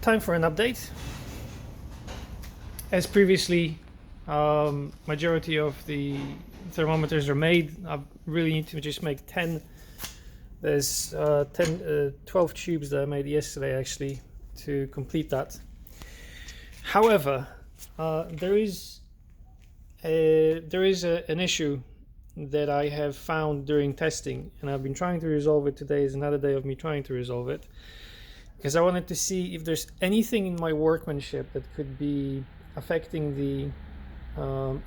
time for an update. As previously, majority of the thermometers are made. I really need to just make 10. There's 12 tubes that I made yesterday actually to complete that. However, there is an issue that I have found during testing, and I've been trying to resolve it. Today is another day of me trying to resolve it, because I wanted to see if there's anything in my workmanship that could be affecting the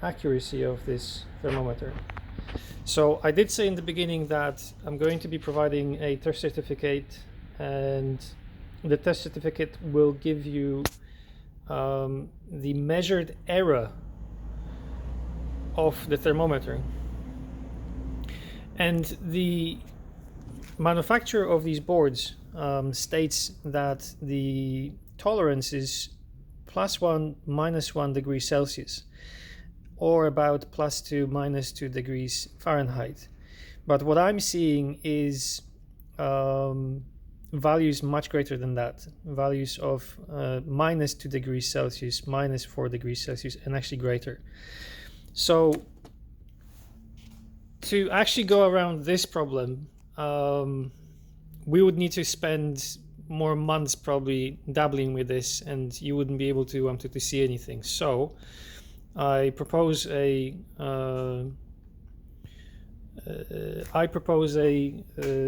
accuracy of this thermometer. So I did say in the beginning that I'm going to be providing a test certificate, and the test certificate will give you the measured error of the thermometer. And the manufacturer of these boards states that the tolerance is +1 -1 degree Celsius, or about +2 -2 degrees Fahrenheit. But what I'm seeing is values much greater than that, values of -2 degrees Celsius, -4 degrees Celsius, and actually greater. So to actually go around this problem, we would need to spend more months probably dabbling with this, and you wouldn't be able to see anything. So I propose a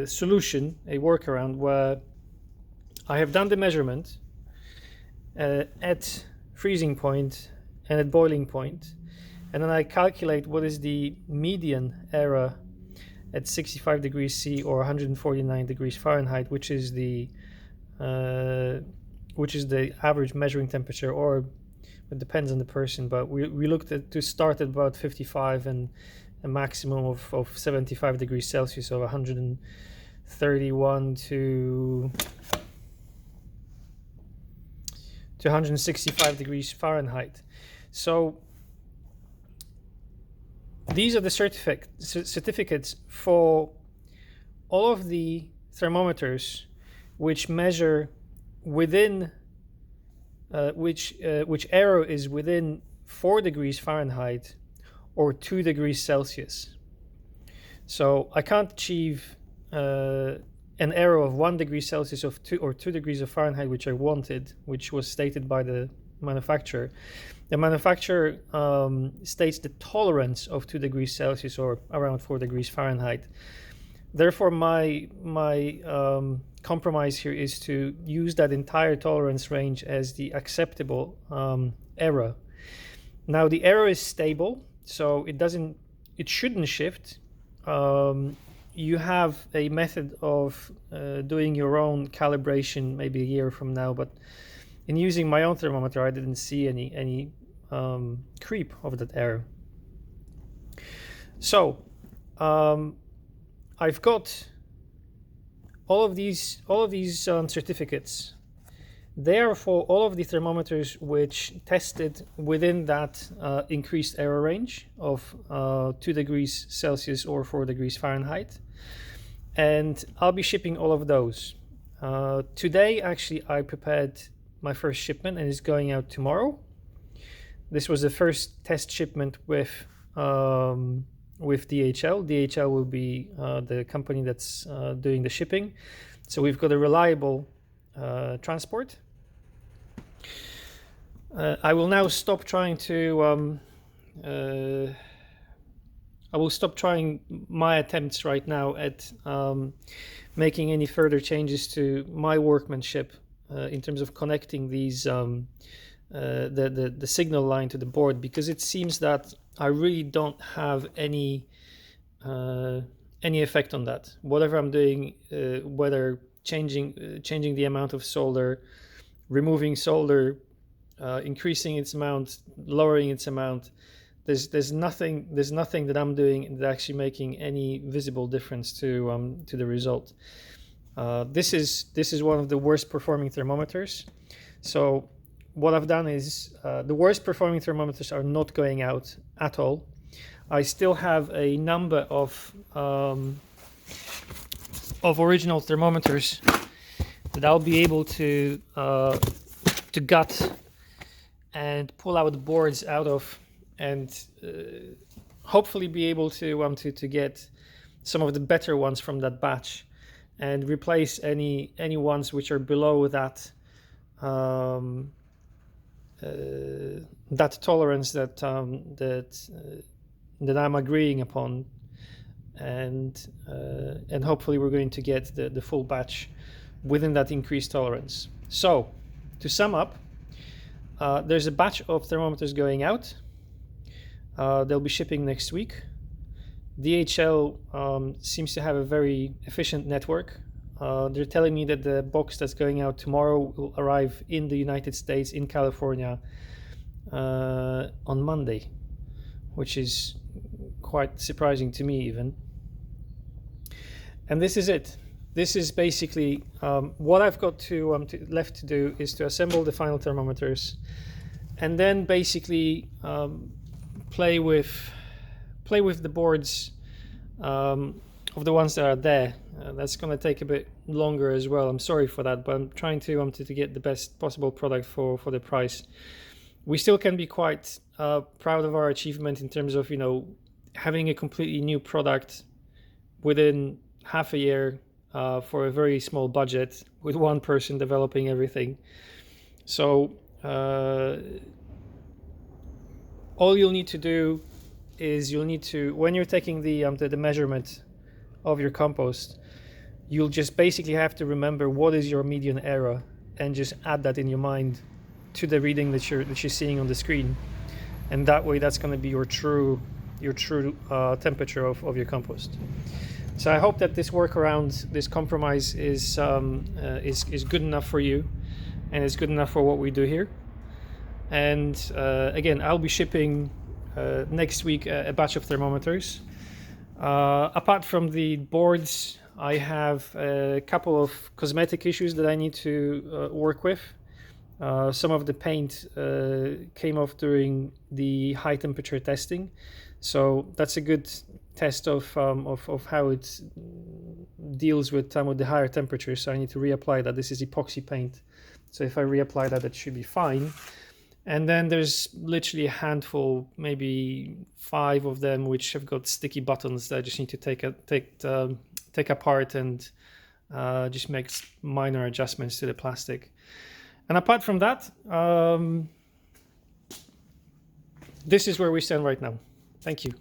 solution, a workaround, where I have done the measurement at freezing point and at boiling point, and then I calculate what is the median error at 65 degrees C or 149 degrees Fahrenheit, which is the average measuring temperature, or it depends on the person, but we looked at to start at about 55 and a maximum of 75 degrees Celsius, or 131 to 165 degrees Fahrenheit. So these are the certificates for all of the thermometers which measure within which error is within 4 degrees Fahrenheit or 2 degrees Celsius. So I can't achieve an error of 1 degree Celsius or 2 degrees of Fahrenheit, which I wanted, which was stated by the manufacturer. The manufacturer states the tolerance of 2 degrees Celsius or around 4 degrees Fahrenheit. Therefore, my compromise here is to use that entire tolerance range as the acceptable error. Now the error is stable, so it shouldn't shift. You have a method of doing your own calibration maybe a year from now, but in using my own thermometer, I didn't see any creep of that error. So I've got all of these certificates. They are for all of the thermometers which tested within that increased error range of 2 degrees Celsius or 4 degrees Fahrenheit, and I'll be shipping all of those. Today, actually, I prepared my first shipment, and it's going out tomorrow. This was the first test shipment with DHL. DHL will be the company that's doing the shipping. So we've got a reliable transport. I will now stop trying to I will stop trying my attempts right now at making any further changes to my workmanship in terms of connecting these the signal line to the board, because it seems that I really don't have any effect on that. Whatever I'm doing, whether changing the amount of solder, removing solder, increasing its amount, lowering its amount, there's nothing that I'm doing that's actually making any visible difference to the result. This is one of the worst performing thermometers. So what I've done is the worst performing thermometers are not going out at all. I still have a number of original thermometers that I'll be able to gut and pull out the boards out of, and hopefully be able to get some of the better ones from that batch and replace any ones which are below that that tolerance that I'm agreeing upon, and hopefully we're going to get the full batch within that increased tolerance. So to sum up, there's a batch of thermometers going out. They'll be shipping next week. DHL seems to have a very efficient network. They're telling me that the box that's going out tomorrow will arrive in the United States, in California, on Monday, which is quite surprising to me even. And this is it. This is basically what I've got left to do is to assemble the final thermometers, and then basically play with the boards of the ones that are there. That's going to take a bit longer as well. I'm sorry for that, but I'm trying to get the best possible product for the price. We still can be quite proud of our achievement in terms of having a completely new product within half a year for a very small budget, with one person developing everything. So all you'll need to do is when you're taking the measurement of your compost, you'll just basically have to remember what is your median error and just add that in your mind to the reading that you're seeing on the screen, and that way that's going to be your true temperature of your compost. So I hope that this workaround, this compromise is good enough for you, and is good enough for what we do here. And again, I'll be shipping next week a batch of thermometers. Apart from the boards, I have a couple of cosmetic issues that I need to work with. Some of the paint came off during the high temperature testing, so that's a good test of how it deals with the higher temperatures. So I need to reapply that. This is epoxy paint, so if I reapply that, it should be fine. And then there's literally a handful, maybe 5 of them, which have got sticky buttons that I just need to take apart and just make minor adjustments to the plastic. And apart from that, this is where we stand right now. Thank you.